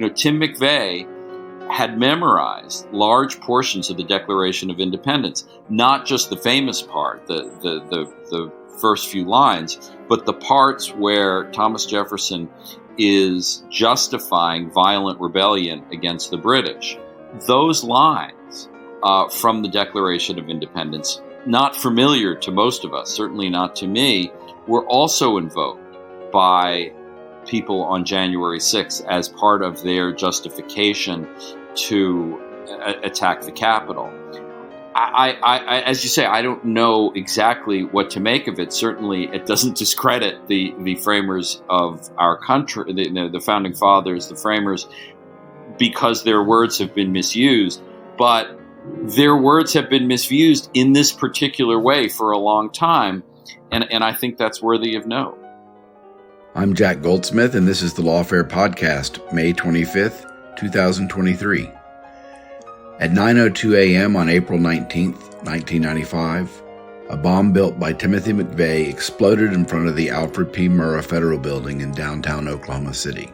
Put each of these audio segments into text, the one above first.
Tim McVeigh had memorized large portions of the Declaration of Independence, not just the famous part, the first few lines, but the parts where Thomas Jefferson is justifying violent rebellion against the British. Those lines from the Declaration of Independence, not familiar to most of us, certainly not to me, were also invoked by people on January 6th as part of their justification to attack the Capitol. I, as you say, I don't know exactly what to make of it. Certainly, it doesn't discredit the framers of our country, the founding fathers, the framers, because their words have been misused. But their words have been misused in this particular way for a long time, and I think that's worthy of note. I'm Jack Goldsmith, and this is the Lawfare Podcast, May 25th, 2023. At 9:02 a.m. on April 19th, 1995, a bomb built by Timothy McVeigh exploded in front of the Alfred P. Murrah Federal Building in downtown Oklahoma City.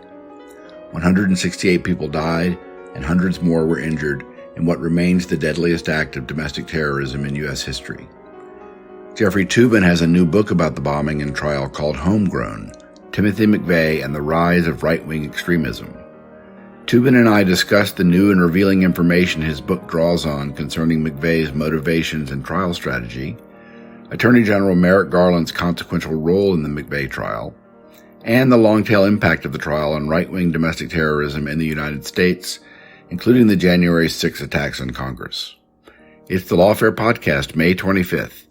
168 people died, and hundreds more were injured in what remains the deadliest act of domestic terrorism in U.S. history. Jeffrey Toobin has a new book about the bombing and trial called Homegrown, Timothy McVeigh and the Rise of Right-Wing Extremism. Toobin and I discussed the new and revealing information his book draws on concerning McVeigh's motivations and trial strategy, Attorney General Merrick Garland's consequential role in the McVeigh trial, and the long-tail impact of the trial on right-wing domestic terrorism in the United States, including the January 6 attacks on Congress. It's the Lawfare Podcast, May 25th,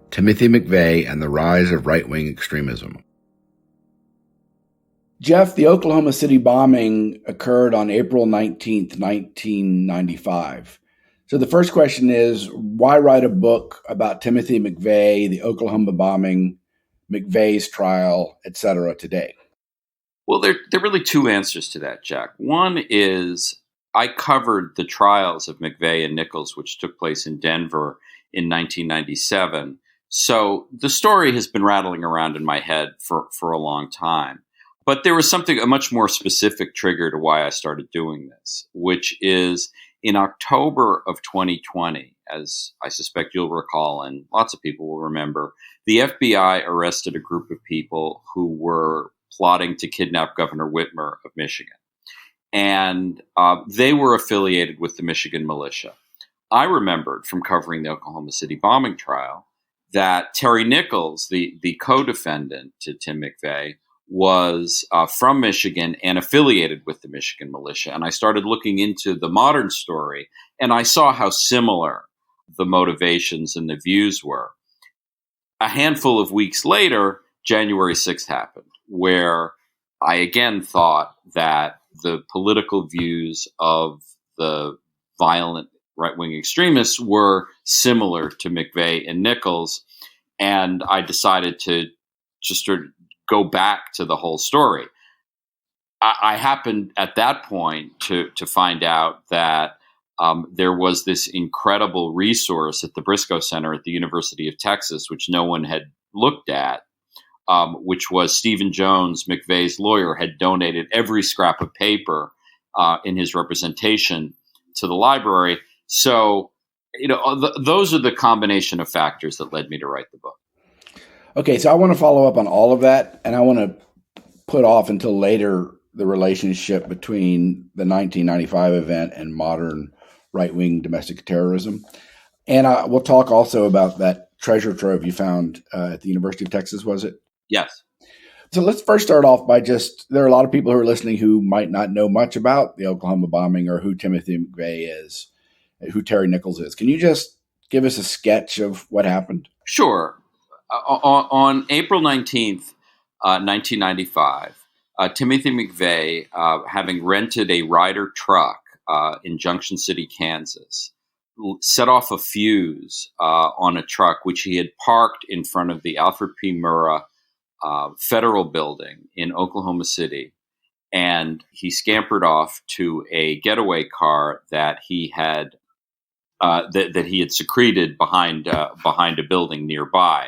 Timothy McVeigh and the Rise of Right-Wing Extremism. Jeff, the Oklahoma City bombing occurred on April 19th, 1995. So the first question is, why write a book about Timothy McVeigh, the Oklahoma bombing, McVeigh's trial, etc. today? Well, there are really two answers to that, Jack. One is I covered the trials of McVeigh and Nichols, which took place in Denver in 1997. So the story has been rattling around in my head for a long time. But there was a much more specific trigger to why I started doing this, which is in October of 2020, as I suspect you'll recall, and lots of people will remember, the FBI arrested a group of people who were plotting to kidnap Governor Whitmer of Michigan. And they were affiliated with the Michigan militia. I remembered from covering the Oklahoma City bombing trial that Terry Nichols, the co-defendant to Tim McVeigh, was from Michigan and affiliated with the Michigan militia. And I started looking into the modern story, and I saw how similar the motivations and the views were. A handful of weeks later, January 6th happened, where I again thought that the political views of the violent right-wing extremists were similar to McVeigh and Nichols, and I decided to just sort of go back to the whole story. I happened at that point to find out that there was this incredible resource at the Briscoe Center at the University of Texas, which no one had looked at, which was Stephen Jones, McVeigh's lawyer, had donated every scrap of paper in his representation to the library. So, those are the combination of factors that led me to write the book. Okay, so I want to follow up on all of that, and I want to put off until later the relationship between the 1995 event and modern right-wing domestic terrorism. And we'll talk also about that treasure trove you found at the University of Texas, was it? Yes. So let's first start off by there are a lot of people who are listening who might not know much about the Oklahoma bombing or who Timothy McVeigh is, who Terry Nichols is. Can you just give us a sketch of what happened? Sure. On April 19th, 1995, Timothy McVeigh, having rented a Ryder truck in Junction City, Kansas, set off a fuse on a truck which he had parked in front of the Alfred P. Murrah Federal Building in Oklahoma City, and he scampered off to a getaway car that he had secreted behind a building nearby.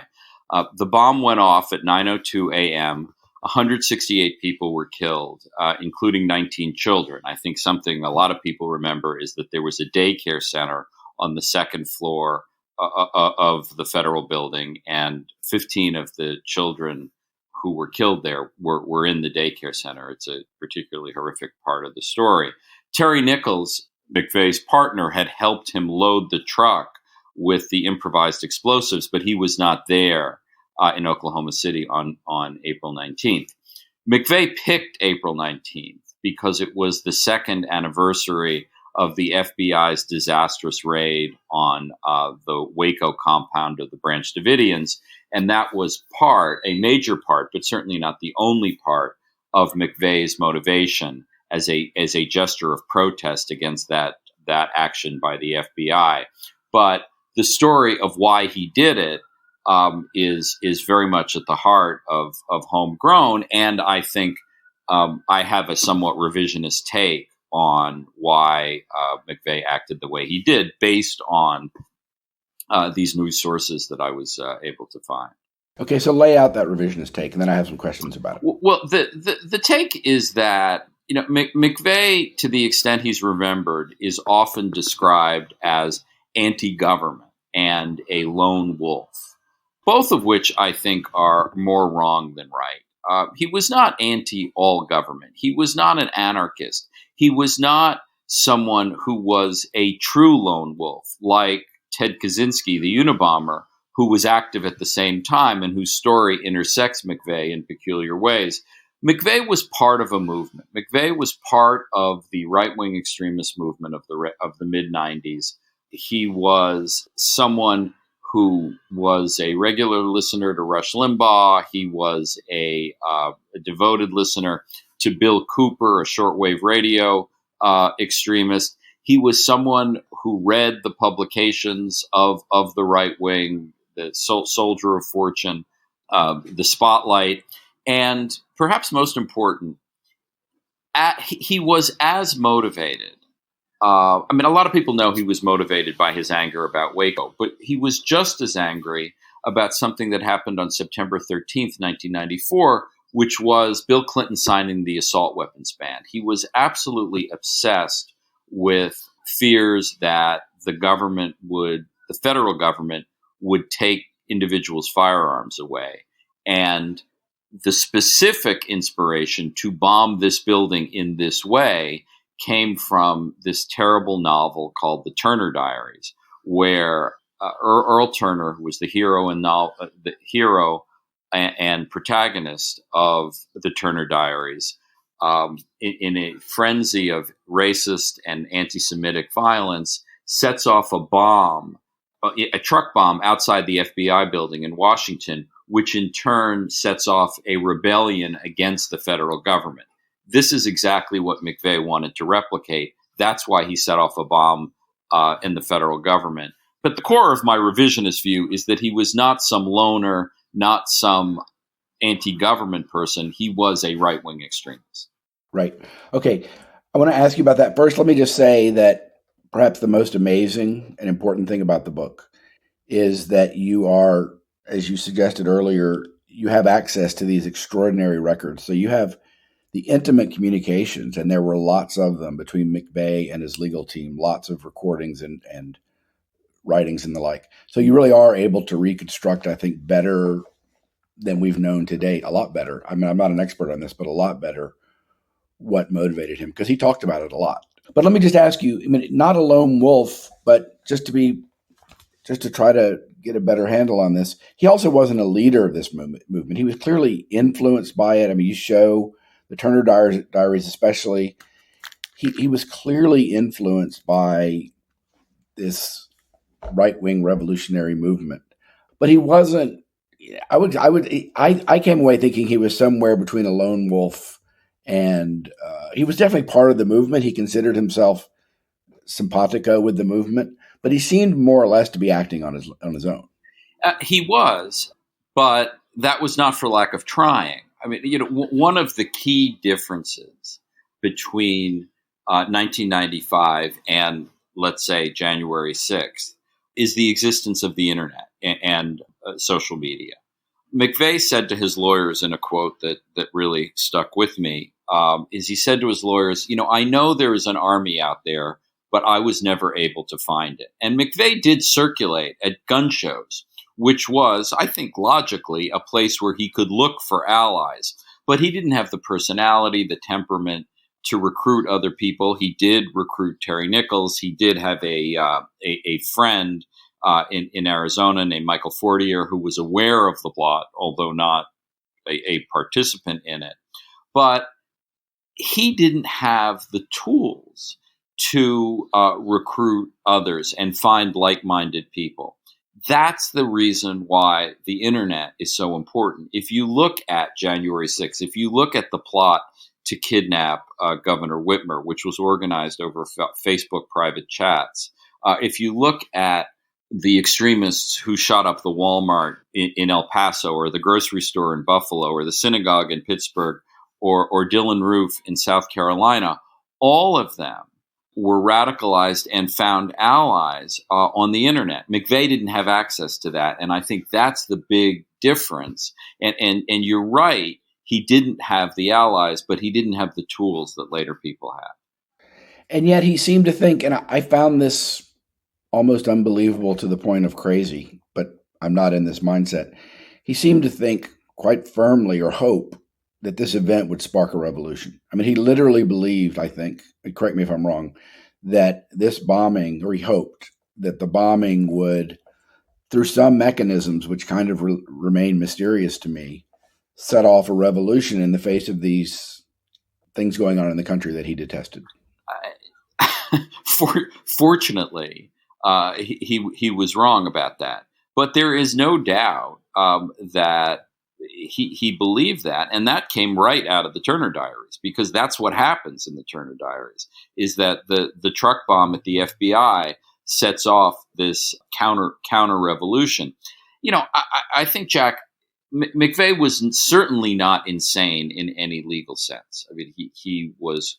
The bomb went off at 9:02 a.m. 168 people were killed, including 19 children. I think something a lot of people remember is that there was a daycare center on the second floor of the federal building, and 15 of the children who were killed there were in the daycare center. It's a particularly horrific part of the story. Terry Nichols, McVeigh's partner, had helped him load the truck with the improvised explosives, but he was not there in Oklahoma City on April 19th. McVeigh picked April 19th because it was the second anniversary of the FBI's disastrous raid on the Waco compound of the Branch Davidians, and that was a major part, but certainly not the only part of McVeigh's motivation as a gesture of protest against that action by the FBI. But the story of why he did it is very much at the heart of Homegrown, and I think I have a somewhat revisionist take on why McVeigh acted the way he did, based on these news sources that I was able to find. Okay, so lay out that revisionist take, and then I have some questions about it. Well, the take is that McVeigh, to the extent he's remembered, is often described as anti-government and a lone wolf, both of which I think are more wrong than right. He was not anti-all government. He was not an anarchist. He was not someone who was a true lone wolf, like Ted Kaczynski, the Unabomber, who was active at the same time and whose story intersects McVeigh in peculiar ways. McVeigh was part of a movement. McVeigh was part of the right-wing extremist movement of the mid-90s. He was someone who was a regular listener to Rush Limbaugh. He was a devoted listener to Bill Cooper, a shortwave radio extremist. He was someone who read the publications of the right wing, the Soldier of Fortune, the Spotlight, and perhaps most important, he was as motivated. A lot of people know he was motivated by his anger about Waco, but he was just as angry about something that happened on September 13th, 1994, which was Bill Clinton signing the assault weapons ban. He was absolutely obsessed with fears that the federal government would take individuals' firearms away. And the specific inspiration to bomb this building in this way came from this terrible novel called The Turner Diaries, where Earl Turner, who was the hero and protagonist of The Turner Diaries, in a frenzy of racist and anti-Semitic violence, sets off a truck bomb outside the FBI building in Washington, which in turn sets off a rebellion against the federal government. This is exactly what McVeigh wanted to replicate. That's why he set off a bomb in the federal government. But the core of my revisionist view is that he was not some loner, not some anti-government person. He was a right-wing extremist. Right. Okay. I want to ask you about that. First, let me just say that perhaps the most amazing and important thing about the book is that you are, as you suggested earlier, you have access to these extraordinary records. So you have the intimate communications, and there were lots of them between McVeigh and his legal team, lots of recordings and writings and the like. So you really are able to reconstruct, I think, better than we've known to date, a lot better. I mean, I'm not an expert on this, but a lot better what motivated him, because he talked about it a lot. But let me just ask you, not a lone wolf, but just to try to get a better handle on this, he also wasn't a leader of this movement. He was clearly influenced by it. You show the Turner Diaries especially. He was clearly influenced by this right-wing revolutionary movement, but he wasn't. I came away thinking he was somewhere between a lone wolf and he was definitely part of the movement. He considered himself simpatico with the movement, but he seemed more or less to be acting on his own. He was, but that was not for lack of trying. One of the key differences between 1995 and, let's say, January 6th is the existence of the internet and social media. McVeigh said to his lawyers in a quote that really stuck with me, is he said to his lawyers, I know there is an army out there, but I was never able to find it. And McVeigh did circulate at gun shows, which was, I think, logically a place where he could look for allies. But he didn't have the personality, the temperament to recruit other people. He did recruit Terry Nichols. He did have a friend in Arizona named Michael Fortier, who was aware of the plot, although not a participant in it. But he didn't have the tools to recruit others and find like-minded people. That's the reason why the internet is so important. If you look at January 6th, if you look at the plot to kidnap Governor Whitmer, which was organized over Facebook private chats, if you look at the extremists who shot up the Walmart in El Paso, or the grocery store in Buffalo, or the synagogue in Pittsburgh, or Dylan Roof in South Carolina, all of them were radicalized and found allies on the internet. McVeigh didn't have access to that, and I think that's the big difference. And you're right, he didn't have the allies, but he didn't have the tools that later people had. And yet he seemed to think, and I found this almost unbelievable to the point of crazy, but I'm not in this mindset. He seemed to think quite firmly, or hope, that this event would spark a revolution. I mean, he literally believed, I think, correct me if I'm wrong, that this bombing, or he hoped that the bombing would, through some mechanisms which kind of remain mysterious to me, set off a revolution in the face of these things going on in the country that he detested. Fortunately, he was wrong about that. But there is no doubt that he believed that, and that came right out of the Turner Diaries, because that's what happens in the Turner Diaries, is that the truck bomb at the FBI sets off this counter revolution. I think, Jack, McVeigh was certainly not insane in any legal sense. I mean, he was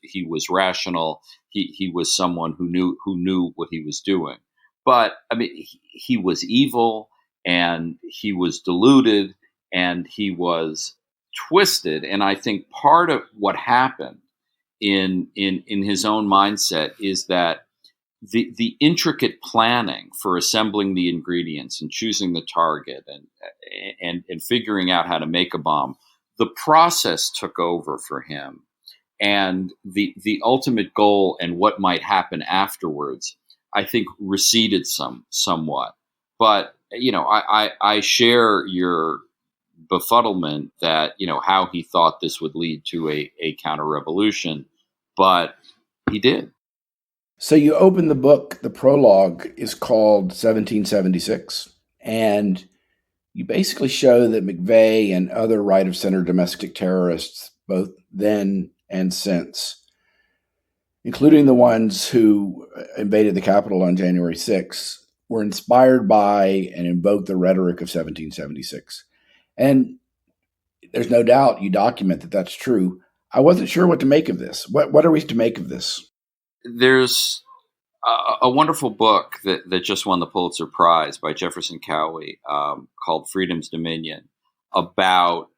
rational. He was someone who knew what he was doing. But I mean, he was evil, and he was deluded, and he was twisted. And I think part of what happened in his own mindset is that the intricate planning for assembling the ingredients and choosing the target and figuring out how to make a bomb, the process took over for him, and the ultimate goal and what might happen afterwards, I think, receded somewhat. But I share your befuddlement that how he thought this would lead to a counter revolution, but he did. So you open the book, the prologue is called 1776, and you basically show that McVeigh and other right-of-center domestic terrorists, both then and since, including the ones who invaded the Capitol on January 6th, were inspired by and invoked the rhetoric of 1776. And there's no doubt you document that that's true. I wasn't sure what to make of this. What are we to make of this? There's a wonderful book that just won the Pulitzer Prize by Jefferson Cowie called Freedom's Dominion, about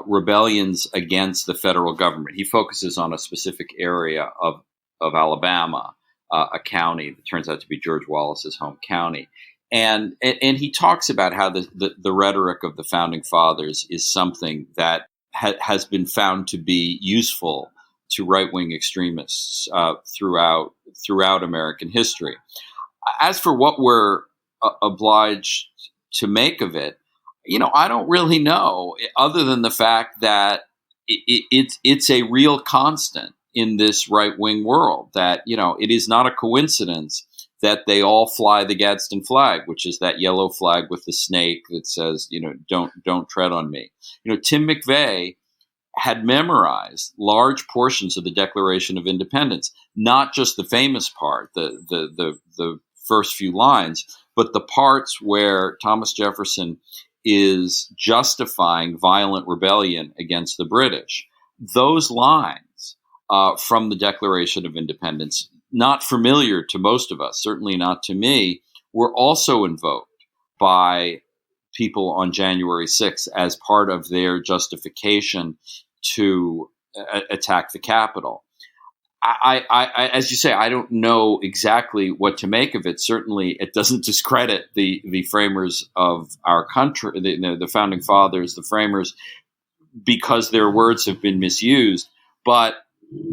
rebellions against the federal government. He focuses on a specific area of Alabama, a county that turns out to be George Wallace's home county. And he talks about how the rhetoric of the founding fathers is something that has been found to be useful to right-wing extremists throughout American history. As for what we're obliged to make of it, I don't really know, other than the fact that it's a real constant in this right-wing world, that it is not a coincidence that they all fly the Gadsden flag, which is that yellow flag with the snake that says, don't tread on me. Tim McVeigh had memorized large portions of the Declaration of Independence, not just the famous part, the first few lines, but the parts where Thomas Jefferson is justifying violent rebellion against the British. Those lines from the Declaration of Independence, not familiar to most of us, certainly not to me, were also invoked by people on January 6th as part of their justification to attack the Capitol. I, as you say, I don't know exactly what to make of it. Certainly, it doesn't discredit the framers of our country, the founding fathers, the framers, because their words have been misused. But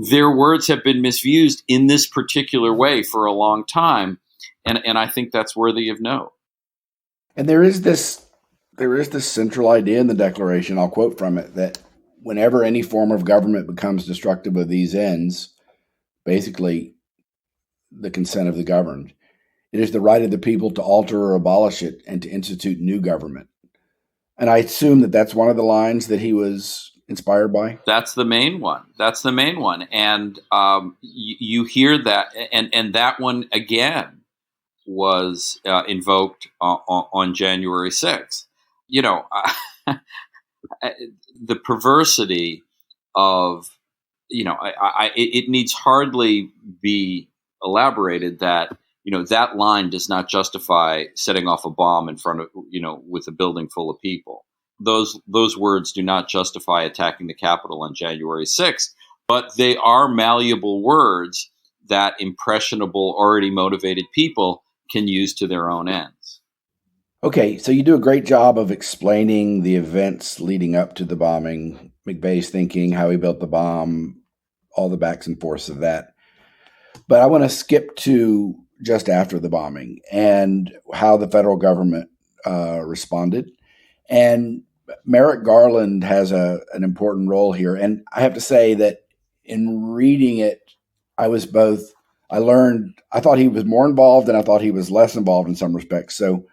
their words have been misused in this particular way for a long time, and I think that's worthy of note. And there is this central idea in the Declaration, I'll quote from it, that whenever any form of government becomes destructive of these ends, basically the consent of the governed, it is the right of the people to alter or abolish it and to institute new government. And I assume that that's one of the lines that he was inspired by. That's the main one. And you hear that, and that one again was invoked on January 6th. The perversity of, it needs hardly be elaborated that, that line does not justify setting off a bomb in front of, with a building full of people. Those words do not justify attacking the Capitol on January 6th, but they are malleable words that impressionable, already motivated people can use to their own ends. Okay, so you do a great job of explaining the events leading up to the bombing, McVeigh's thinking, how he built the bomb, all the backs and forths of that. But I want to skip to just after the bombing and how the federal government responded. And Merrick Garland has an important role here. And I have to say that in reading it, I thought he was more involved and I thought he was less involved in some respects. So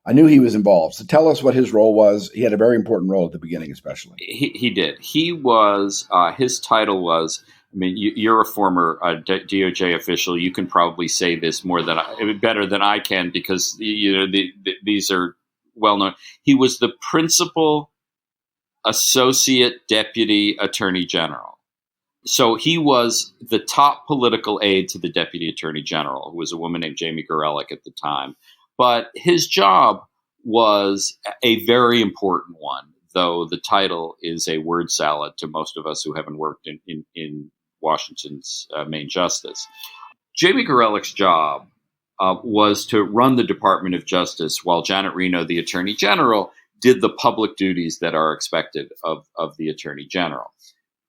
I knew he was involved. So tell us what his role was. He had a very important role at the beginning, especially. He did. He was, his title was, you're a former DOJ official. You can probably say this better than I can because, these are well known. He was the principal associate deputy attorney general. So he was the top political aide to the deputy attorney general, who was a woman named Jamie Gorelick at the time. But his job was a very important one, though the title is a word salad to most of us who haven't worked in Washington's main justice. Jamie Gorelick's job was to run the Department of Justice while Janet Reno, the Attorney General, did the public duties that are expected of the Attorney General.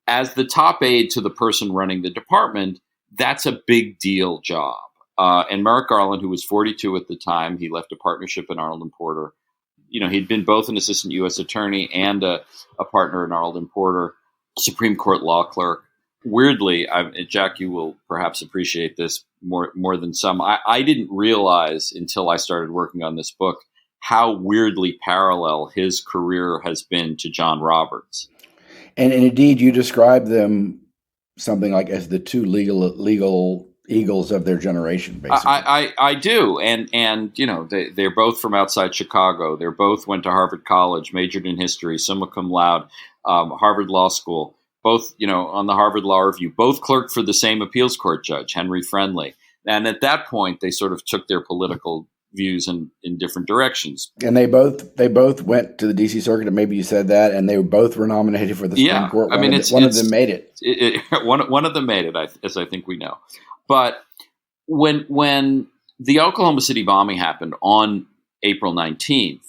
As the top aide to the person running the department, that's a big deal job. And Merrick Garland, who was 42 at the time, he left a partnership in Arnold and Porter. He'd been both an assistant U.S. attorney and a partner in Arnold and Porter, Supreme Court law clerk. Weirdly, Jack, you will perhaps appreciate this more than some. I didn't realize until I started working on this book how weirdly parallel his career has been to John Roberts. And indeed, you describe them something like as the two legal eagles of their generation, basically. I do. And they're both from outside Chicago. They both went to Harvard College, majored in history, summa cum laude, Harvard Law School, both, on the Harvard Law Review, both clerked for the same appeals court judge, Henry Friendly. And at that point, they sort of took their political views in different directions. And they both went to the D.C. Circuit, and maybe you said that, and they both were nominated for the Supreme Court. One of them made it. One of them made it, as I think we know. But when the Oklahoma City bombing happened on April 19th,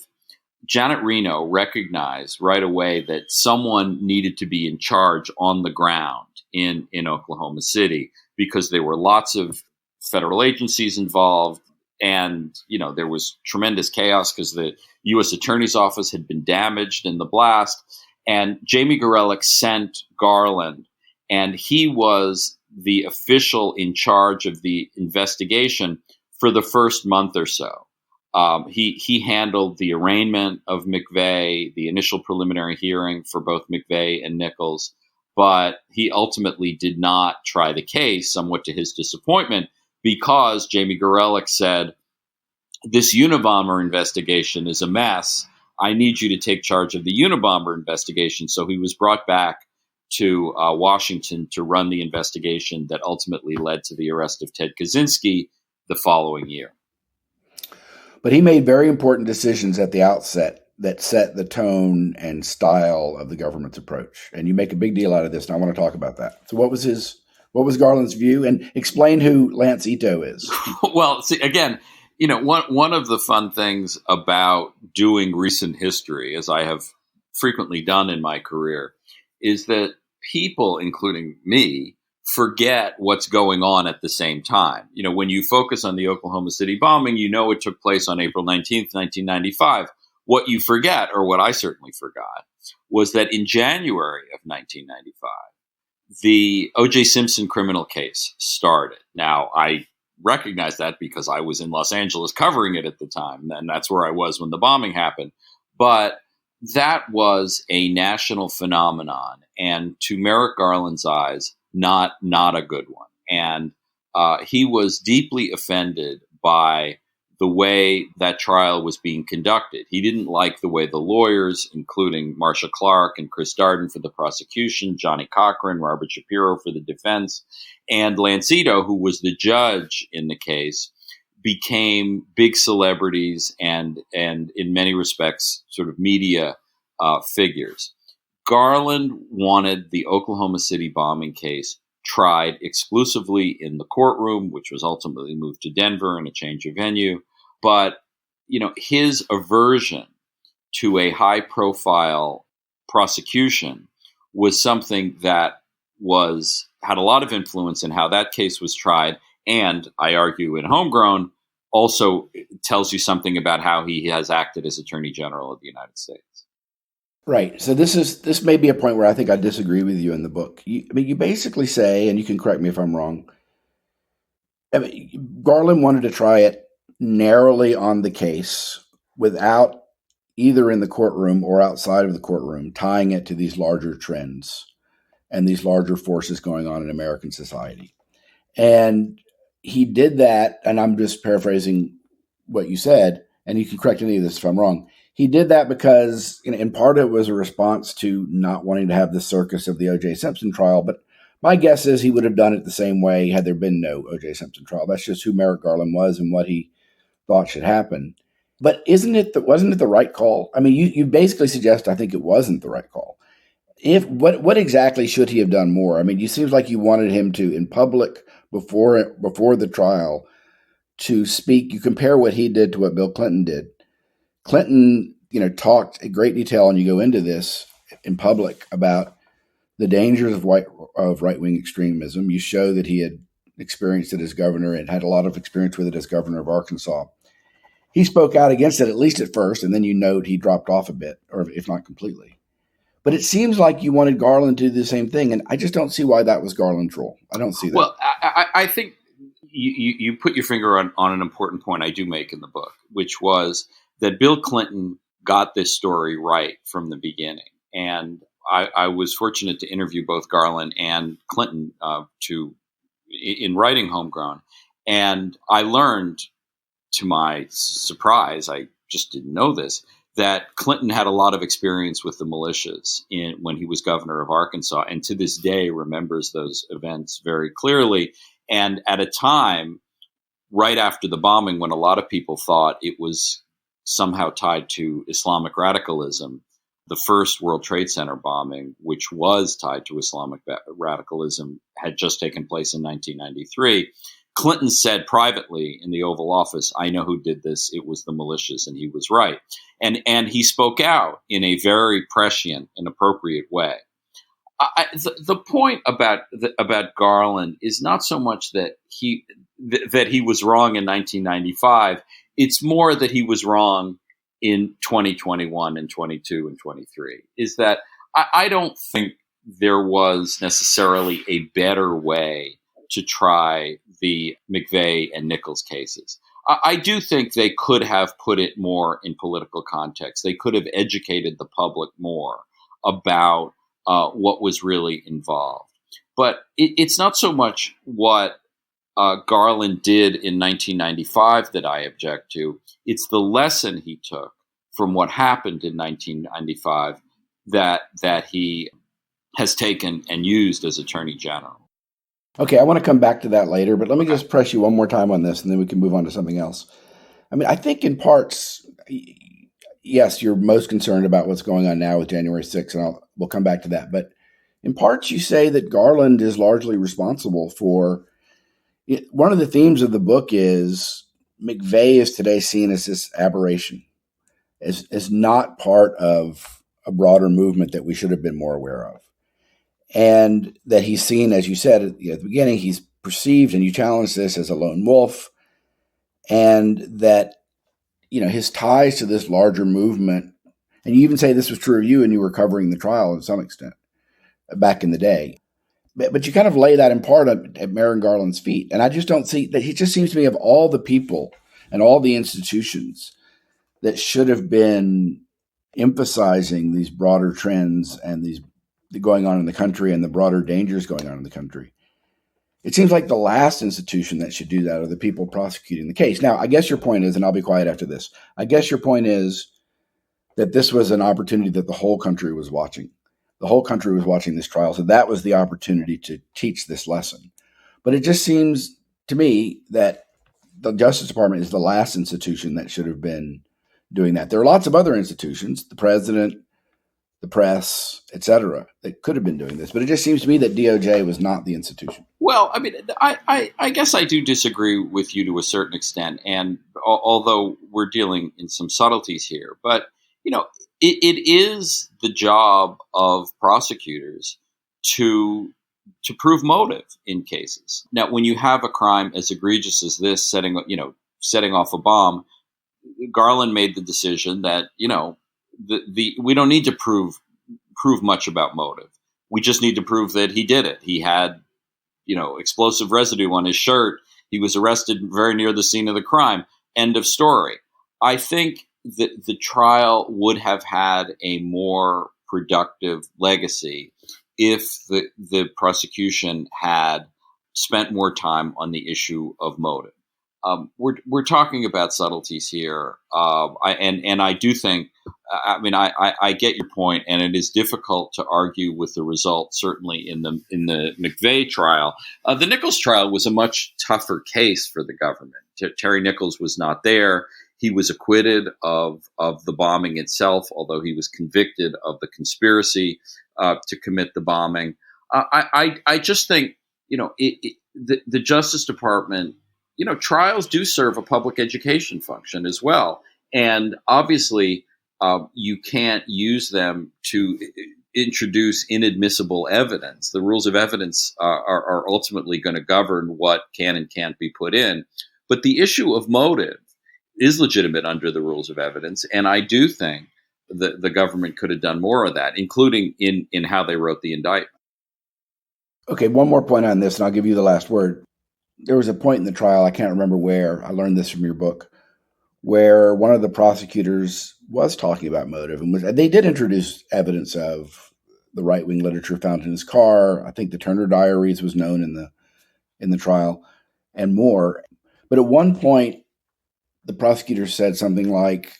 Janet Reno recognized right away that someone needed to be in charge on the ground in Oklahoma City because there were lots of federal agencies involved. And, there was tremendous chaos because the U.S. Attorney's Office had been damaged in the blast. And Jamie Gorelick sent Garland, and he was the official in charge of the investigation for the first month or so. He handled the arraignment of McVeigh, the initial preliminary hearing for both McVeigh and Nichols, but he ultimately did not try the case, somewhat to his disappointment, because Jamie Gorelick said, this Unabomber investigation is a mess. I need you to take charge of the Unabomber investigation. So he was brought back to Washington to run the investigation that ultimately led to the arrest of Ted Kaczynski the following year. But he made very important decisions at the outset that set the tone and style of the government's approach. And you make a big deal out of this, and I want to talk about that. So what was Garland's view? And explain who Lance Ito is. Well, see, again, one of the fun things about doing recent history, as I have frequently done in my career, is that people, including me, forget what's going on at the same time. When you focus on the Oklahoma City bombing, it took place on April 19th, 1995. What you forget, or what I certainly forgot, was that in January of 1995, the O.J. Simpson criminal case started. Now, I recognize that because I was in Los Angeles covering it at the time, and that's where I was when the bombing happened. But that was a national phenomenon, and to Merrick Garland's eyes, not a good one. And he was deeply offended by the way that trial was being conducted. He didn't like the way the lawyers, including Marcia Clark and Chris Darden for the prosecution, Johnny Cochran, Robert Shapiro for the defense, and Lance Ito, who was the judge in the case, became big celebrities and in many respects sort of media figures. Garland wanted the Oklahoma City bombing case tried exclusively in the courtroom, which was ultimately moved to Denver in a change of venue. But, his aversion to a high-profile prosecution was something that had a lot of influence in how that case was tried. And I argue in Homegrown also tells you something about how he has acted as Attorney General of the United States. Right. So this may be a point where I think I disagree with you in the book. You basically say, and you can correct me if I'm wrong, Garland wanted to try it narrowly on the case without either in the courtroom or outside of the courtroom tying it to these larger trends and these larger forces going on in American society. And he did that, and I'm just paraphrasing what you said, and you can correct any of this if I'm wrong. He did that because, in part, it was a response to not wanting to have the circus of the O.J. Simpson trial. But my guess is he would have done it the same way had there been no O.J. Simpson trial. That's just who Merrick Garland was and what he thought should happen. But wasn't it the right call? I mean, you basically suggest I think it wasn't the right call. What exactly should he have done more? I mean, it seems like you wanted him to, in public before the trial, to speak. You compare what he did to what Bill Clinton did. Clinton, talked in great detail, and you go into this in public about the dangers of right-wing extremism. You show that he had experienced it as governor and had a lot of experience with it as governor of Arkansas. He spoke out against it, at least at first, and then you note he dropped off a bit, or if not completely. But it seems like you wanted Garland to do the same thing, and I just don't see why that was Garland's role. I don't see that. Well, I think you put your finger on an important point I do make in the book, which was that Bill Clinton got this story right from the beginning. And I was fortunate to interview both Garland and Clinton in writing Homegrown. And I learned, to my surprise, I just didn't know this, that Clinton had a lot of experience with the militias when he was governor of Arkansas, and to this day remembers those events very clearly. And at a time, right after the bombing, when a lot of people thought it was somehow tied to Islamic radicalism, the first World Trade Center bombing, which was tied to Islamic radicalism, had just taken place in 1993. Clinton said privately in the Oval Office, "I know who did this. It was the militias," and he was right. And he spoke out in a very prescient and appropriate way. The point about Garland is not so much that he was wrong in 1995. It's more that he was wrong in 2021 and 22 and 23. Is that I don't think there was necessarily a better way to try the McVeigh and Nichols cases. I do think they could have put it more in political context. They could have educated the public more about what was really involved. But it's not so much what Garland did in 1995 that I object to. It's the lesson he took from what happened in 1995 that he has taken and used as Attorney General. Okay, I want to come back to that later, but let me just press you one more time on this, and then we can move on to something else. I mean, I think in parts, yes, you're most concerned about what's going on now with January 6th, and we'll come back to that. But in parts, you say that Garland is largely responsible for it. One of the themes of the book is McVeigh is today seen as this aberration, as not part of a broader movement that we should have been more aware of. And that he's seen, as you said at the beginning, he's perceived, and you challenge this, as a lone wolf. And that, his ties to this larger movement, and you even say this was true of you, and you were covering the trial to some extent back in the day. But you kind of lay that in part at Merrick Garland's feet. And I just don't see that. He just seems to me, of all the people and all the institutions that should have been emphasizing these broader trends and these going on in the country and the broader dangers going on in the country, it seems like the last institution that should do that are the people prosecuting the case. Now, I guess your point is, and I'll be quiet after this, I guess your point is that this was an opportunity that the whole country was watching. The whole country was watching this trial, so that was the opportunity to teach this lesson. But it just seems to me that the Justice Department is the last institution that should have been doing that. There are lots of other institutions, the president, the press, et cetera, that could have been doing this. But it just seems to me that DOJ was not the institution. Well, I mean, I guess I do disagree with you to a certain extent, and although we're dealing in some subtleties here, but it is the job of prosecutors to prove motive in cases. Now, when you have a crime as egregious as this, setting off a bomb, Garland made the decision that we don't need to prove much about motive. We just need to prove that he did it. He had explosive residue on his shirt. He was arrested very near the scene of the crime. End of story. I think that the trial would have had a more productive legacy if the prosecution had spent more time on the issue of motive. We're talking about subtleties here, and I do think. I get your point, and it is difficult to argue with the result. Certainly in the McVeigh trial, the Nichols trial was a much tougher case for the government. Terry Nichols was not there. He was acquitted of the bombing itself, although he was convicted of the conspiracy to commit the bombing. I just think the Justice Department. Trials do serve a public education function as well. And obviously, you can't use them to introduce inadmissible evidence. The rules of evidence are ultimately going to govern what can and can't be put in. But the issue of motive is legitimate under the rules of evidence. And I do think that the government could have done more of that, including in how they wrote the indictment. Okay, one more point on this, and I'll give you the last word. There was a point in the trial, I can't remember where, I learned this from your book, where one of the prosecutors was talking about motive. And they did introduce evidence of the right-wing literature found in his car. I think the Turner Diaries was known in the trial, and more. But at one point, the prosecutor said something like,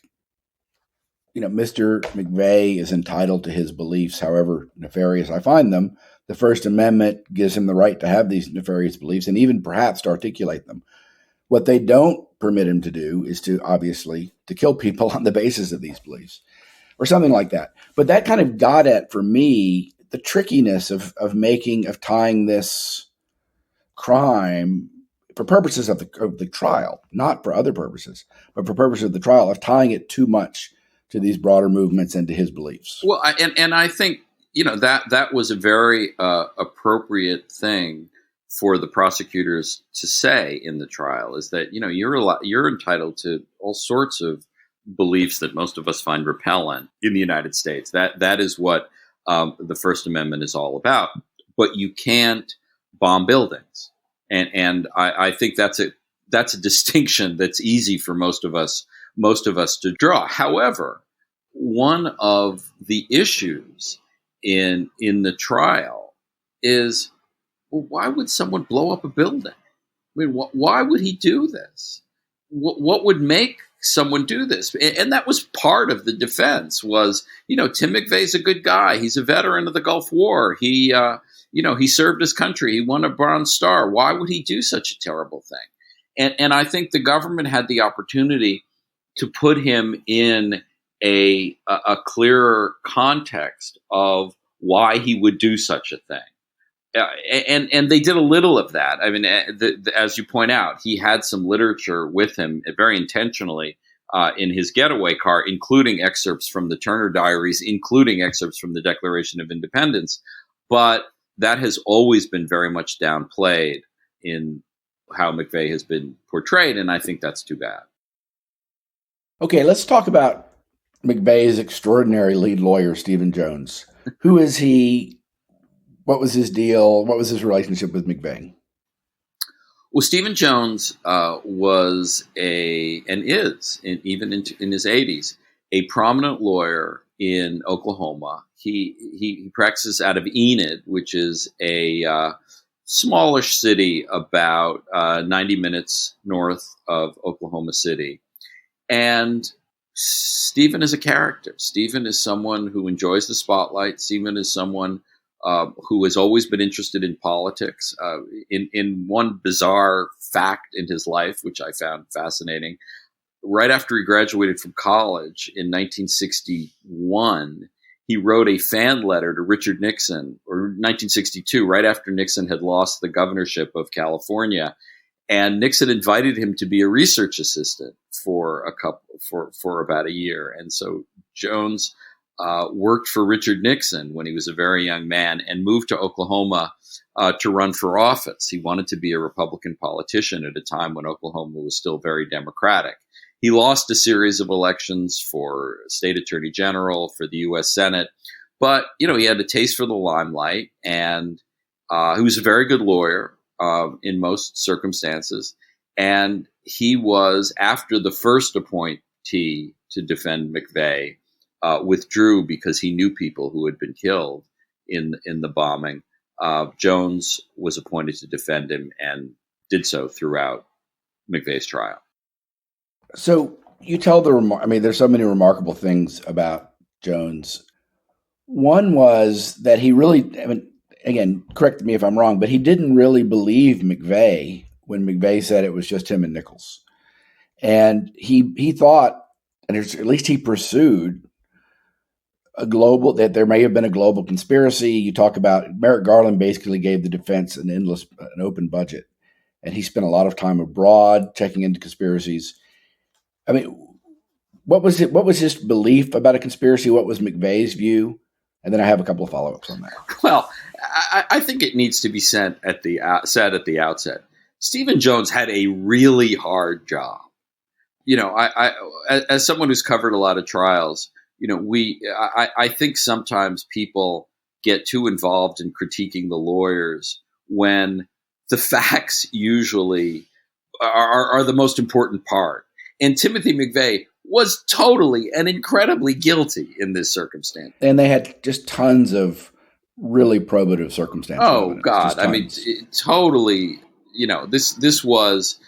Mr. McVeigh is entitled to his beliefs, however nefarious I find them. The First Amendment gives him the right to have these nefarious beliefs and even perhaps to articulate them. What they don't permit him to do is to kill people on the basis of these beliefs or something like that. But that kind of got at, for me, the trickiness of tying this crime for purposes of the trial, not for other purposes, but for purposes of the trial, of tying it too much to these broader movements and to his beliefs. Well, and I think, that was a very appropriate thing for the prosecutors to say in the trial, is that, you're entitled to all sorts of beliefs that most of us find repellent in the United States. That is what the First Amendment is all about. But you can't bomb buildings. And I think that's a distinction that's easy for most of us to draw. However, one of the issues in the trial is, well, why would someone blow up a building? I mean, why would he do this? What would make someone do this? And that was part of the defense was, Tim McVeigh's a good guy. He's a veteran of the Gulf War. He served his country. He won a Bronze Star. Why would he do such a terrible thing? And I think the government had the opportunity to put him in a clearer context of why he would do such a thing. And they did a little of that. I mean, as you point out, he had some literature with him very intentionally in his getaway car, including excerpts from the Turner Diaries, including excerpts from the Declaration of Independence. But that has always been very much downplayed in how McVeigh has been portrayed, and I think that's too bad. Okay, let's talk about McVeigh's extraordinary lead lawyer, Stephen Jones. Who is he? What was his deal? What was his relationship with McVeigh? Well, Stephen Jones was and is, even in his 80s, a prominent lawyer in Oklahoma. He practices out of Enid, which is a smallish city about 90 minutes north of Oklahoma City. And Stephen is a character. Stephen is someone who enjoys the spotlight. Stephen is someone who has always been interested in politics. In one bizarre fact in his life, which I found fascinating, right after he graduated from college in 1961, he wrote a fan letter to Richard Nixon, or 1962, right after Nixon had lost the governorship of California. And Nixon invited him to be a research assistant for about a year. And so Jones worked for Richard Nixon when he was a very young man and moved to Oklahoma to run for office. He wanted to be a Republican politician at a time when Oklahoma was still very Democratic. He lost a series of elections for state attorney general, for the U.S. Senate. But, he had a taste for the limelight, and he was a very good lawyer in most circumstances. And he was, after the first appointee to defend McVeigh, withdrew because he knew people who had been killed in the bombing. Jones was appointed to defend him and did so throughout McVeigh's trial. So you tell there's so many remarkable things about Jones. One was that he really, again, correct me if I'm wrong, but he didn't really believe McVeigh when McVeigh said it was just him and Nichols. And he thought, and at least he pursued, that there may have been a global conspiracy. You talk about Merrick Garland basically gave the defense an open budget, and he spent a lot of time abroad checking into conspiracies. What was it? What was his belief about a conspiracy? What was McVeigh's view? And then I have a couple of follow-ups on that. Well, I think it needs to be said at the outset. Stephen Jones had a really hard job. I as someone who's covered a lot of trials, I think sometimes people get too involved in critiquing the lawyers when the facts usually are the most important part. And Timothy McVeigh was totally and incredibly guilty in this circumstance. And they had just tons of really probative circumstances. Oh, God. Totally, this was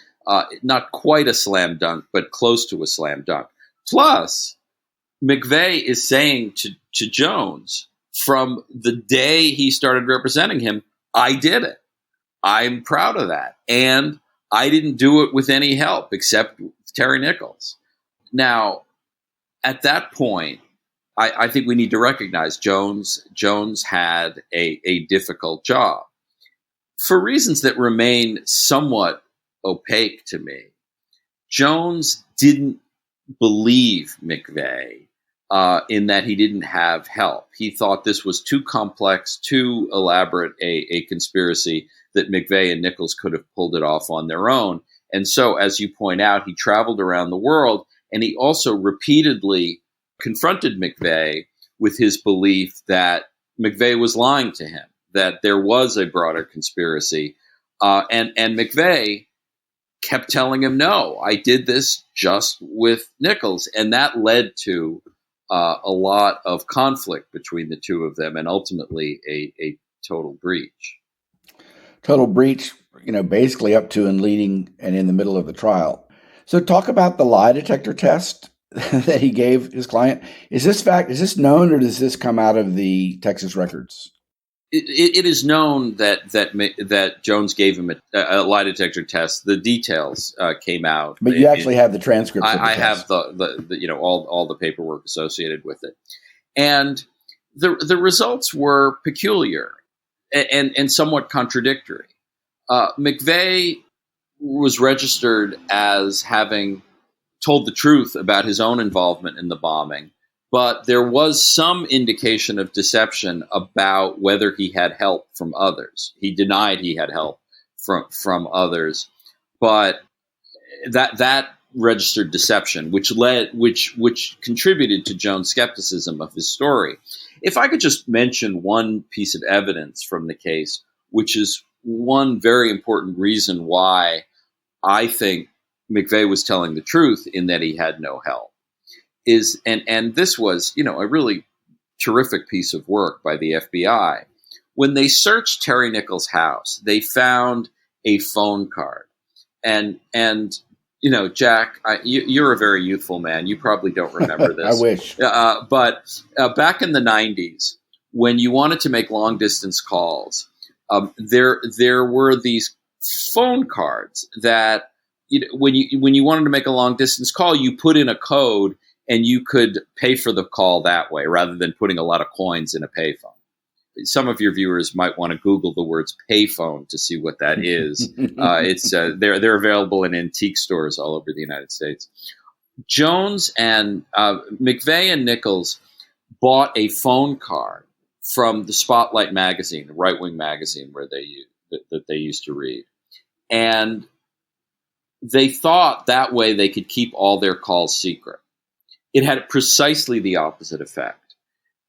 not quite a slam dunk, but close to a slam dunk. Plus, McVeigh is saying to Jones, from the day he started representing him, I did it. I'm proud of that. And I didn't do it with any help except Terry Nichols. Now, at that point, I think we need to recognize Jones had a difficult job. For reasons that remain somewhat opaque to me, Jones didn't believe McVeigh in that he didn't have help. He thought this was too complex, too elaborate a conspiracy that McVeigh and Nichols could have pulled it off on their own. And so, as you point out, he traveled around the world, and he also repeatedly confronted McVeigh with his belief that McVeigh was lying to him, that there was a broader conspiracy. And McVeigh kept telling him, no, I did this just with Nichols. And that led to a lot of conflict between the two of them, and ultimately a total breach. Total breach, basically up to and leading and in the middle of the trial. So talk about the lie detector test that he gave his client. Is this known, or does this come out of the Texas records? it is known that Jones gave him a lie detector test. The details came out, but you actually have the transcripts. I have the all the paperwork associated with it, and the results were peculiar and somewhat contradictory. McVeigh was registered as having told the truth about his own involvement in the bombing, but there was some indication of deception about whether he had help from others. He denied he had help from others, but that registered deception, which contributed to Jones' skepticism of his story. If I could just mention one piece of evidence from the case, which is one very important reason why I think McVeigh was telling the truth in that he had no help. And this was, a really terrific piece of work by the FBI. When they searched Terry Nichols' house, they found a phone card. And Jack, you're a very youthful man. You probably don't remember this. I wish. But back in the 90s, when you wanted to make long-distance calls, there were these phone cards that when you wanted to make a long-distance call, you put in a code and you could pay for the call that way rather than putting a lot of coins in a payphone. Some of your viewers might want to Google the words payphone to see what that is. They're available in antique stores all over the United States. Jones and McVeigh and Nichols bought a phone card from the Spotlight magazine, the right-wing magazine where they used to read. And they thought that way they could keep all their calls secret. It had precisely the opposite effect.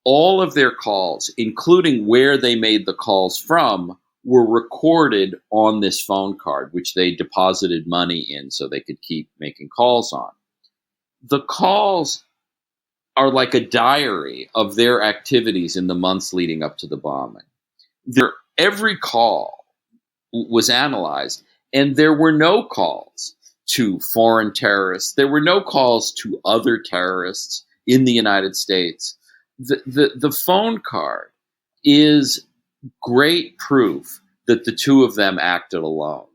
All of their calls, including where they made the calls from, were recorded on this phone card, which they deposited money in so they could keep making calls on. The calls are like a diary of their activities in the months leading up to the bombing. Every call was analyzed, and there were no calls to foreign terrorists. There were no calls to other terrorists in the United States. The phone card is great proof that the two of them acted alone.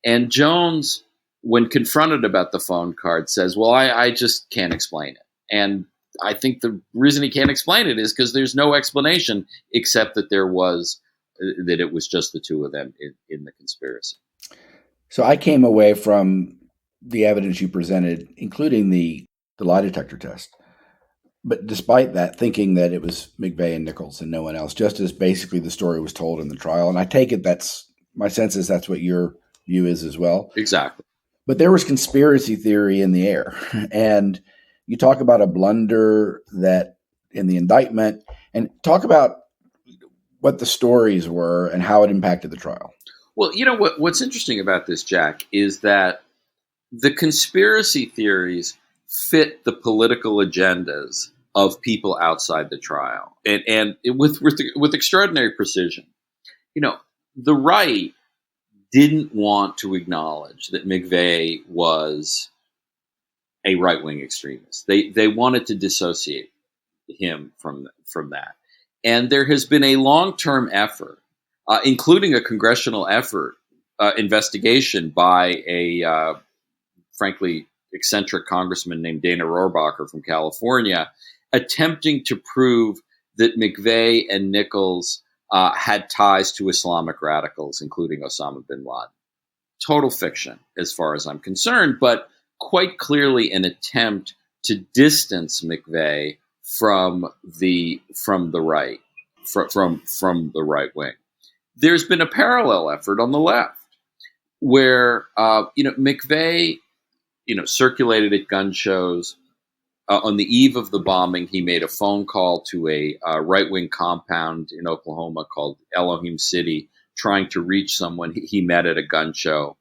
And Jones, when confronted about the phone card, says, well, I just can't explain it. And I think the reason he can't explain it is because there's no explanation except that it was just the two of them in the conspiracy. So I came away from the evidence you presented, including the lie detector test, but despite that, thinking that it was McVeigh and Nichols and no one else, just as basically the story was told in the trial. And I take it my sense is that's what your view is as well. Exactly. But there was conspiracy theory in the air. And you talk about a blunder that in the indictment, and talk about what the stories were and how it impacted the trial. Well, what's interesting about this, Jack, is that the conspiracy theories fit the political agendas of people outside the trial, and with extraordinary precision. The right didn't want to acknowledge that McVeigh was a right-wing extremist. They wanted to dissociate him from that, and there has been a long-term effort, including a congressional investigation by a frankly eccentric congressman named Dana Rohrabacher from California, attempting to prove that McVeigh and Nichols had ties to Islamic radicals, including Osama bin Laden. Total fiction, as far as I'm concerned, but quite clearly an attempt to distance McVeigh from the right, from the right wing. There's been a parallel effort on the left, where McVeigh circulated at gun shows. On the eve of the bombing, he made a phone call to a right-wing compound in Oklahoma called Elohim City, trying to reach someone he met at a gun show.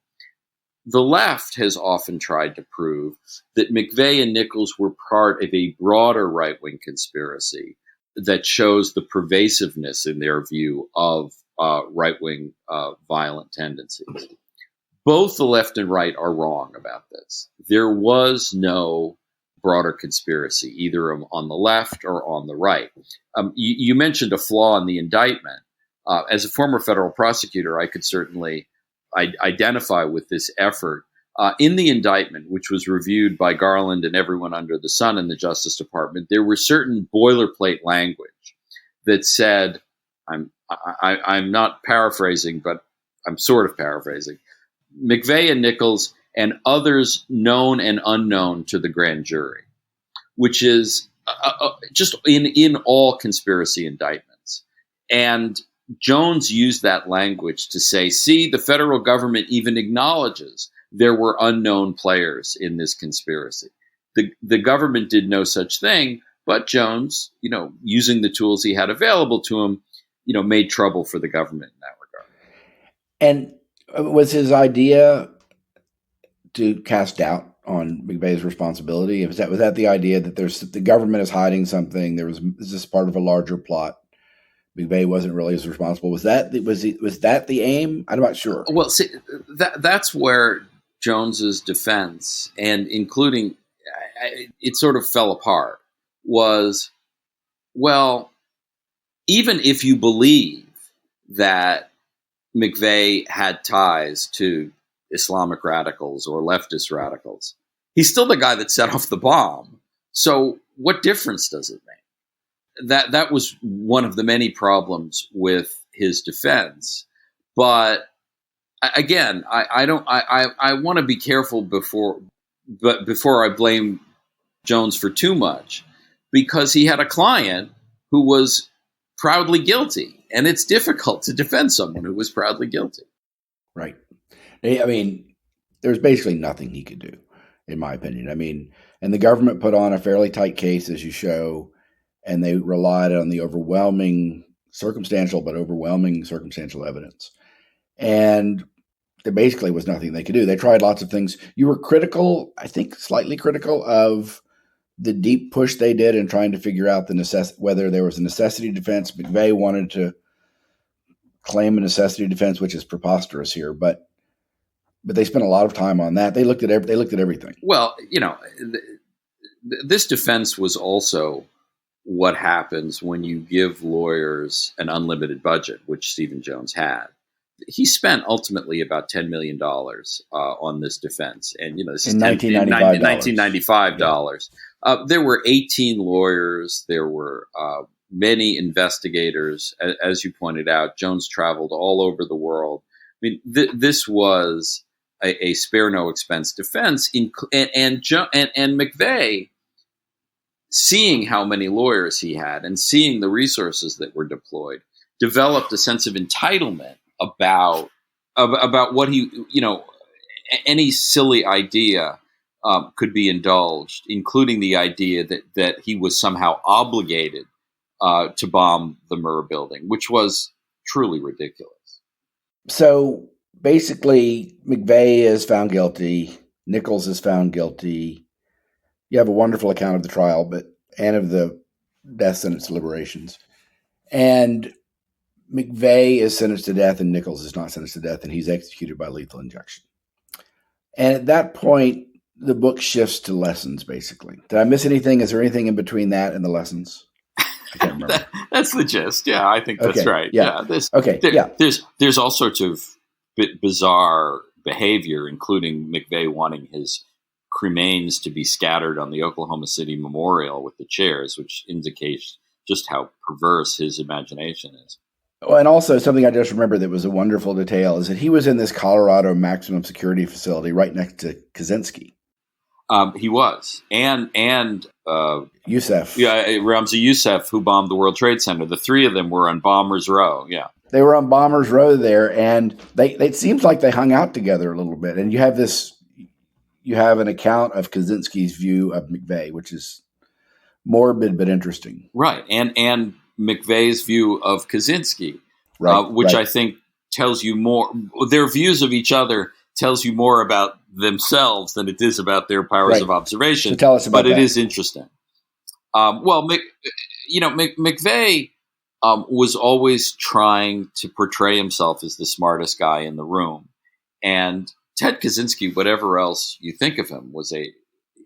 The left has often tried to prove that McVeigh and Nichols were part of a broader right-wing conspiracy that shows the pervasiveness, in their view, of right-wing violent tendencies. Both the left and right are wrong about this. There was no broader conspiracy, either on the left or on the right. You mentioned a flaw in the indictment. As a former federal prosecutor, I could certainly identify with this effort. In the indictment, which was reviewed by Garland and everyone under the sun in the Justice Department, there was certain boilerplate language that said, I'm not paraphrasing, but I'm sort of paraphrasing, McVeigh and Nichols and others known and unknown to the grand jury, which is just in all conspiracy indictments. And Jones used that language to say, see, the federal government even acknowledges there were unknown players in this conspiracy. The government did no such thing, but Jones, using the tools he had available to him, made trouble for the government in that regard. And was his idea to cast doubt on McVeigh's responsibility? Was that the idea that the government is hiding something? Is this part of a larger plot? McVeigh wasn't really as responsible. Was that the aim? I'm not sure. Well, see, that's where Jones's defense, and including it sort of fell apart, was, well, even if you believe that McVeigh had ties to Islamic radicals or leftist radicals, he's still the guy that set off the bomb. So what difference does it make? That was one of the many problems with his defense. But again, I want to be careful before I blame Jones for too much, because he had a client who was proudly guilty, and it's difficult to defend someone who was proudly guilty. Right. I mean, there's basically nothing he could do, in my opinion. I mean, and the government put on a fairly tight case, as you show, and they relied on the overwhelming circumstantial evidence. And there basically was nothing they could do. They tried lots of things. You were critical, I think slightly critical, of the deep push they did in trying to figure out whether there was a necessity defense. McVeigh wanted to claim a necessity defense, which is preposterous here, but they spent a lot of time on that. They looked at everything. Well, this defense was also what happens when you give lawyers an unlimited budget, which Stephen Jones had. He spent ultimately about $10 million on this defense. And, this is $1995. There were 18 lawyers. There were many investigators. As you pointed out, Jones traveled all over the world. I mean, this was a spare no expense defense. And McVeigh, seeing how many lawyers he had and seeing the resources that were deployed, developed a sense of entitlement about what he, any silly idea could be indulged, including the idea that he was somehow obligated to bomb the Murrah Building, which was truly ridiculous. So basically, McVeigh is found guilty. Nichols is found guilty. You have a wonderful account of the trial, and of the death sentence deliberations. And McVeigh is sentenced to death, and Nichols is not sentenced to death, and he's executed by lethal injection. And at that point, the book shifts to lessons, basically. Did I miss anything? Is there anything in between that and the lessons? I can't remember. That's the gist. Yeah, I think that's right. Yeah. There's all sorts of bizarre behavior, including McVeigh wanting his cremains to be scattered on the Oklahoma City Memorial with the chairs, which indicates just how perverse his imagination is. Oh, and also something I just remember that was a wonderful detail is that he was in this Colorado maximum security facility right next to Kaczynski. He was, and Youssef. Yeah, Ramzi Youssef, who bombed the World Trade Center. The three of them were on Bombers Row. Yeah, they were on Bombers Row there, and it seems like they hung out together a little bit. And you have an account of Kaczynski's view of McVeigh, which is morbid but interesting. Right, and McVeigh's view of Kaczynski, which I think tells you more. Their views of each other tells you more about themselves than it is about their powers of observation. So tell us about that. But it is interesting. McVeigh was always trying to portray himself as the smartest guy in the room, and Ted Kaczynski, whatever else you think of him,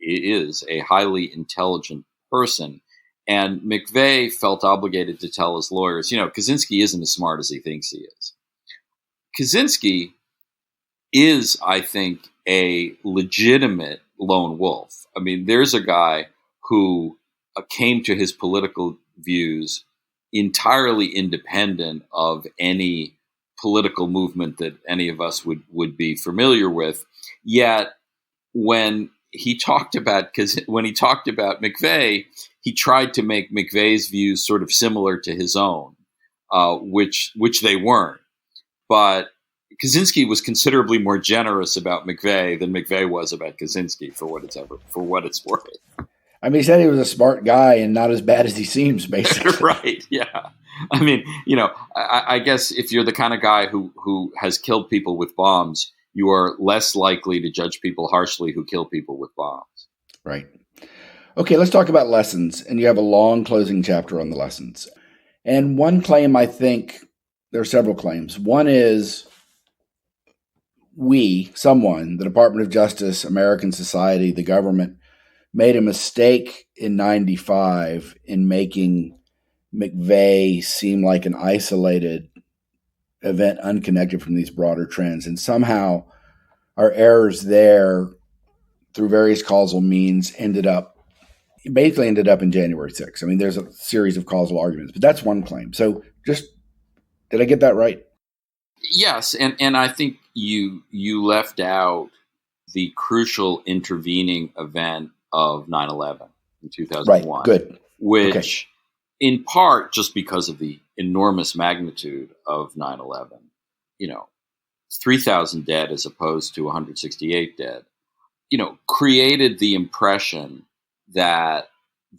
is a highly intelligent person. And McVeigh felt obligated to tell his lawyers, Kaczynski isn't as smart as he thinks he is. Kaczynski is, I think, a legitimate lone wolf. I mean, there's a guy who came to his political views entirely independent of any political movement that any of us would be familiar with. Yet, when he talked about McVeigh, he tried to make McVeigh's views sort of similar to his own, which they weren't. But Kaczynski was considerably more generous about McVeigh than McVeigh was about Kaczynski, for what it's worth. I mean, he said he was a smart guy and not as bad as he seems, basically. Right, yeah. I mean, I guess if you're the kind of guy who has killed people with bombs, you are less likely to judge people harshly who kill people with bombs. Right. Okay, let's talk about lessons. And you have a long closing chapter on the lessons. And one claim, I think, there are several claims. One is the Department of Justice, American society, the government, made a mistake in 95 in making McVeigh seem like an isolated event unconnected from these broader trends. And somehow our errors there through various causal means ended up in January 6th. I mean, there's a series of causal arguments, but that's one claim. So did I get that right? Yes. And I think you left out the crucial intervening event of 9/11 in 2001. Right. Good. Which in part, just because of the enormous magnitude of 9/11, 3,000 dead as opposed to 168 dead, created the impression that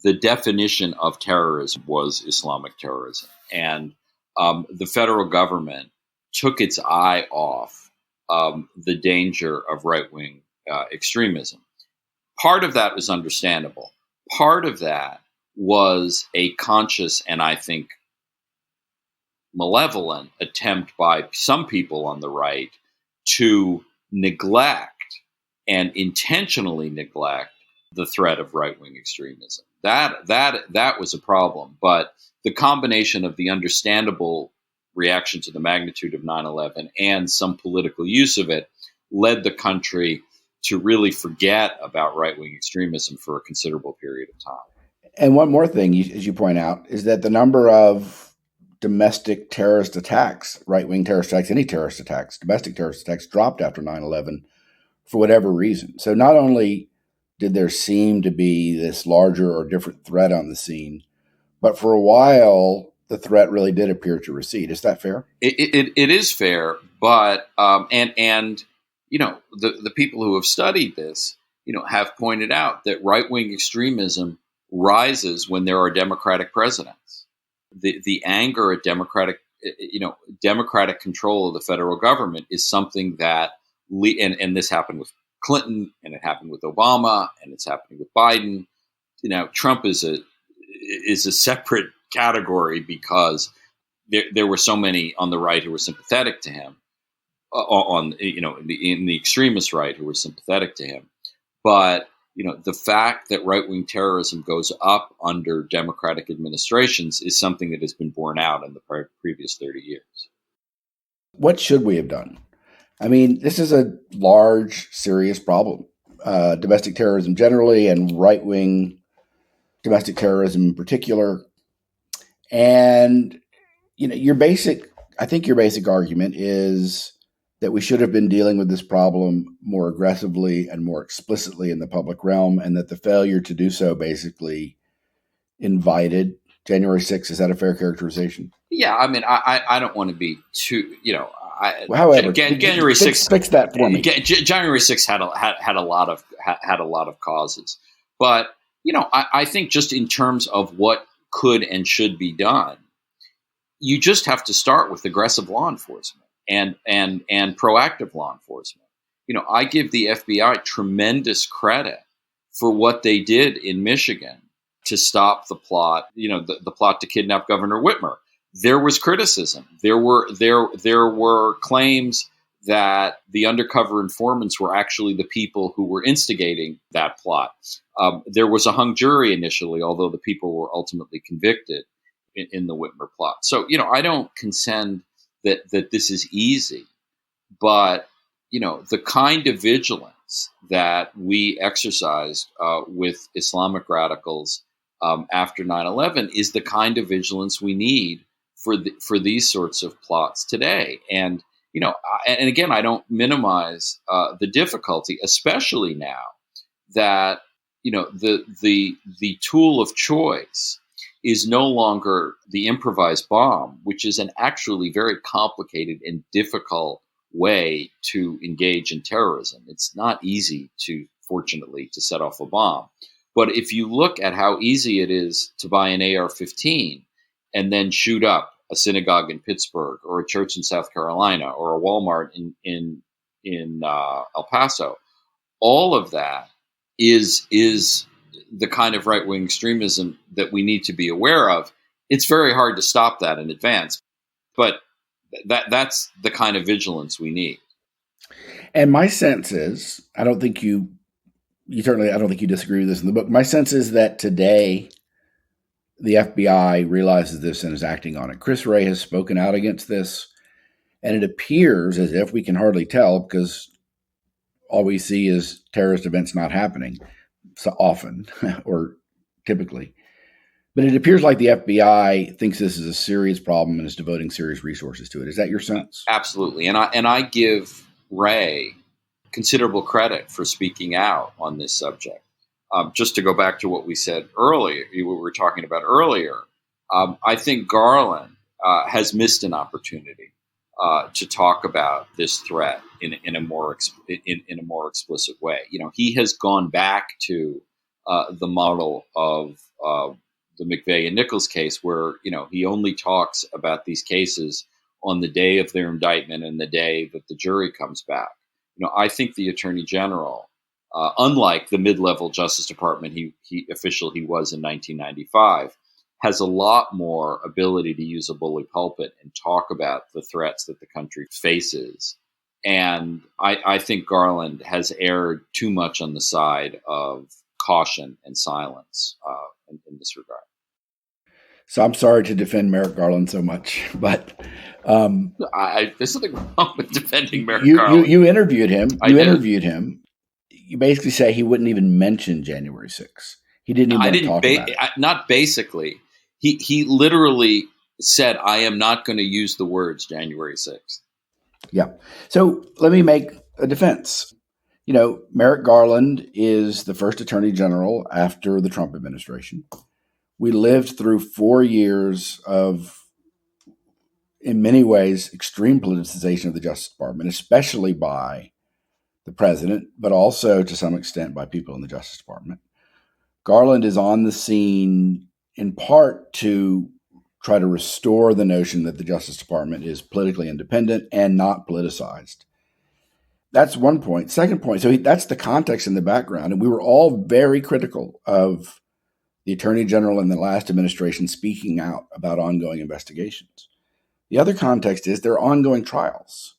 the definition of terrorism was Islamic terrorism. And the federal government took its eye off the danger of right-wing extremism. Part of that was understandable. Part of that was a conscious and, I think, malevolent attempt by some people on the right to neglect and intentionally neglect the threat of right-wing extremism. That was a problem. But the combination of the understandable reaction to the magnitude of 9/11 and some political use of it led the country to really forget about right-wing extremism for a considerable period of time. And one more thing, as you point out, is that the number of domestic terrorist attacks, right-wing terrorist attacks, any terrorist attacks, domestic terrorist attacks dropped after 9/11 for whatever reason. So not only did there seem to be this larger or different threat on the scene, but for a while, the threat really did appear to recede. Is that fair? It is fair, but the people who have studied this, have pointed out that right-wing extremism rises when there are democratic presidents. The anger at democratic control of the federal government is something that, and this happened with Clinton, and it happened with Obama, and it's happening with Biden. Trump is a separate category because there were so many on the right who were sympathetic to him, in the extremist right who were sympathetic to him. But the fact that right-wing terrorism goes up under democratic administrations is something that has been borne out in the previous 30 years. What should we have done? I mean, this is a large, serious problem. Domestic terrorism generally and right-wing domestic terrorism in particular. And, your basic argument is that we should have been dealing with this problem more aggressively and more explicitly in the public realm, and that the failure to do so basically invited January 6th. Is that a fair characterization? Yeah, I mean, I don't want to be too, however, January 6th fix that for me. January 6th had a lot of causes, but I think just in terms of what could and should be done, you just have to start with aggressive law enforcement and proactive law enforcement. I give the FBI tremendous credit for what they did in Michigan to stop the plot, the plot to kidnap Governor Whitmer. There was criticism. There were claims that the undercover informants were actually the people who were instigating that plot. There was a hung jury initially, although the people were ultimately convicted in the Whitmer plot. So, I don't contend that this is easy, but, the kind of vigilance that we exercised with Islamic radicals after 9/11 is the kind of vigilance we need for these sorts of plots today. And, and again, I don't minimize the difficulty, especially now that, the tool of choice is no longer the improvised bomb, which is an actually very complicated and difficult way to engage in terrorism. It's not easy fortunately, to set off a bomb. But if you look at how easy it is to buy an AR-15 and then shoot up a synagogue in Pittsburgh or a church in South Carolina or a Walmart in El Paso, all of that is the kind of right-wing extremism that we need to be aware of. It's very hard to stop that in advance, but that's the kind of vigilance we need. And my sense is, I don't think you disagree with this in the book. My sense is that today the FBI realizes this and is acting on it. Chris Wray has spoken out against this, and it appears as if, we can hardly tell because all we see is terrorist events not happening so often or typically. But it appears like the FBI thinks this is a serious problem and is devoting serious resources to it. Is that your sense? Absolutely. And I give Ray considerable credit for speaking out on this subject. Just to go back to what we said earlier, what we were talking about earlier, I think Garland has missed an opportunity to talk about this threat in a more explicit way. He has gone back to the model of the McVeigh and Nichols case, where he only talks about these cases on the day of their indictment and the day that the jury comes back. I think the Attorney General, unlike the mid-level Justice Department official he was in 1995, has a lot more ability to use a bully pulpit and talk about the threats that the country faces. And I think Garland has erred too much on the side of caution and silence in this regard. So I'm sorry to defend Merrick Garland so much, but there's nothing wrong with defending Merrick Garland. You interviewed him. You basically say he wouldn't even mention January 6th. He didn't even talk about it. Not basically. He literally said, "I am not going to use the words January 6th." Yeah. So let me make a defense. Merrick Garland is the first Attorney General after the Trump administration. We lived through 4 years of, in many ways, extreme politicization of the Justice Department, especially by the president, but also to some extent by people in the Justice Department. Garland is on the scene in part to try to restore the notion that the Justice Department is politically independent and not politicized. That's one point. Second point, so that's the context in the background. And we were all very critical of the Attorney General in the last administration speaking out about ongoing investigations. The other context is there are ongoing trials.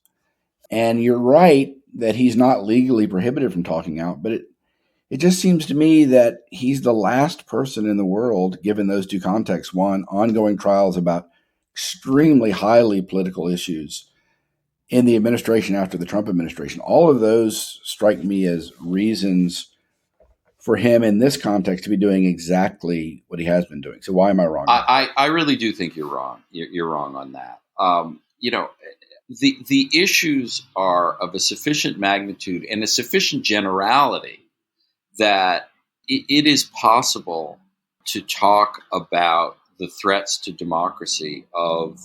And you're right that he's not legally prohibited from talking out, but it just seems to me that he's the last person in the world, given those two contexts. One, ongoing trials about extremely highly political issues in the administration after the Trump administration. All of those strike me as reasons for him in this context to be doing exactly what he has been doing. So why am I wrong? I really do think you're wrong. You're wrong on that. The issues are of a sufficient magnitude and a sufficient generality that it is possible to talk about the threats to democracy of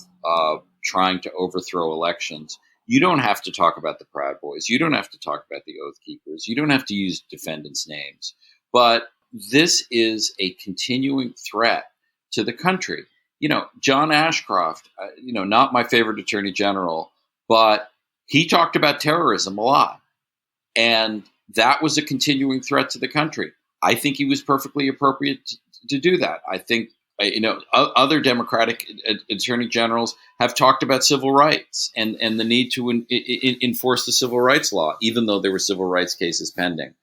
trying to overthrow elections. You don't have to talk about the Proud Boys. You don't have to talk about the Oath Keepers. You don't have to use defendants' names. But this is a continuing threat to the country. John Ashcroft, not my favorite Attorney General, but he talked about terrorism a lot. And that was a continuing threat to the country. I think he was perfectly appropriate to do that. I think Other Democratic attorney generals have talked about civil rights and the need to enforce the civil rights law, even though there were civil rights cases pending.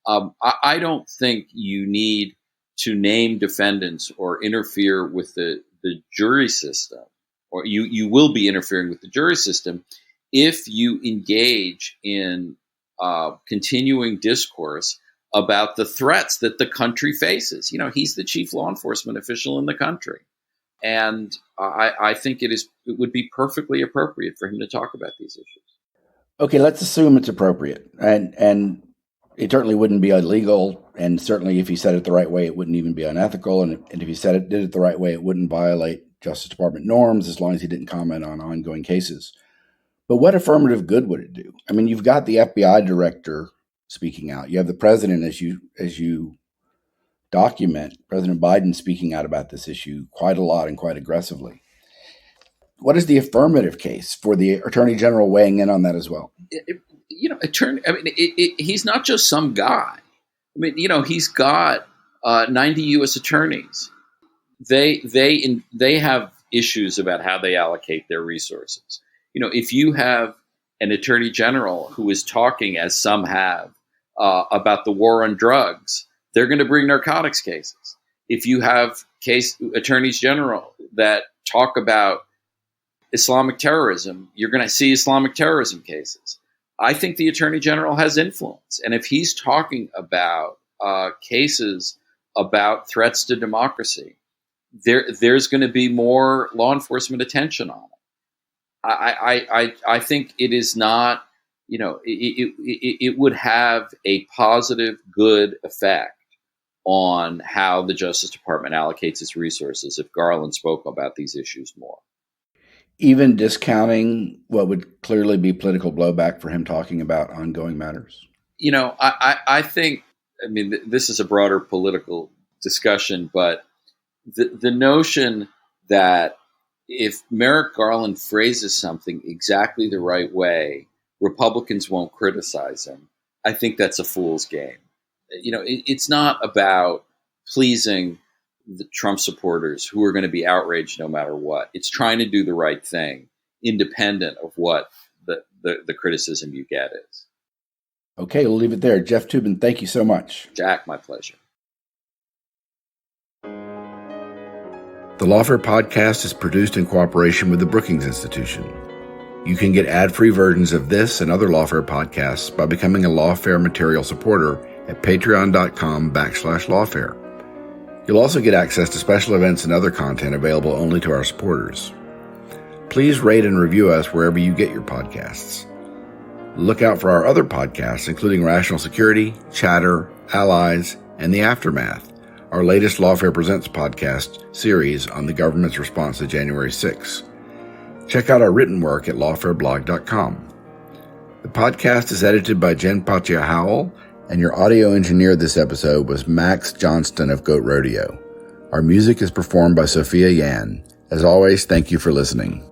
I don't think you need to name defendants or interfere with the jury system, or you will be interfering with the jury system if you engage in continuing discourse about the threats that the country faces. He's the chief law enforcement official in the country. And I think it would be perfectly appropriate for him to talk about these issues. Okay, let's assume it's appropriate. And it certainly wouldn't be illegal. And certainly if he said it the right way, it wouldn't even be unethical. And if he did it the right way, it wouldn't violate Justice Department norms as long as he didn't comment on ongoing cases. But what affirmative good would it do? I mean, you've got the FBI director speaking out. You have the president, as you document, President Biden speaking out about this issue quite a lot and quite aggressively. What is the affirmative case for the Attorney General weighing in on that as well? He's not just some guy. He's got 90 U.S. attorneys. They have issues about how they allocate their resources. If you have an attorney general who is talking, as some have, about the war on drugs, they're going to bring narcotics cases. If you have attorneys general that talk about Islamic terrorism, you're going to see Islamic terrorism cases. I think the attorney general has influence. And if he's talking about cases about threats to democracy, there's going to be more law enforcement attention on it. I think it is not, it would have a positive, good effect on how the Justice Department allocates its resources if Garland spoke about these issues more. Even discounting what would clearly be political blowback for him talking about ongoing matters? I think, this is a broader political discussion, but the notion that if Merrick Garland phrases something exactly the right way, Republicans won't criticize him, I think that's a fool's game. It's not about pleasing the Trump supporters who are going to be outraged no matter what. It's trying to do the right thing, independent of what the criticism you get is. Okay, we'll leave it there. Jeff Toobin, thank you so much. Jack, my pleasure. The Lawfare Podcast is produced in cooperation with the Brookings Institution. You can get ad-free versions of this and other Lawfare podcasts by becoming a Lawfare material supporter at patreon.com/lawfare. You'll also get access to special events and other content available only to our supporters. Please rate and review us wherever you get your podcasts. Look out for our other podcasts, including Rational Security, Chatter, Allies, and The Aftermath, our latest Lawfare Presents podcast series on the government's response to January 6th. Check out our written work at lawfareblog.com. The podcast is edited by Jen Patia Howell, and your audio engineer this episode was Max Johnston of Goat Rodeo. Our music is performed by Sophia Yan. As always, thank you for listening.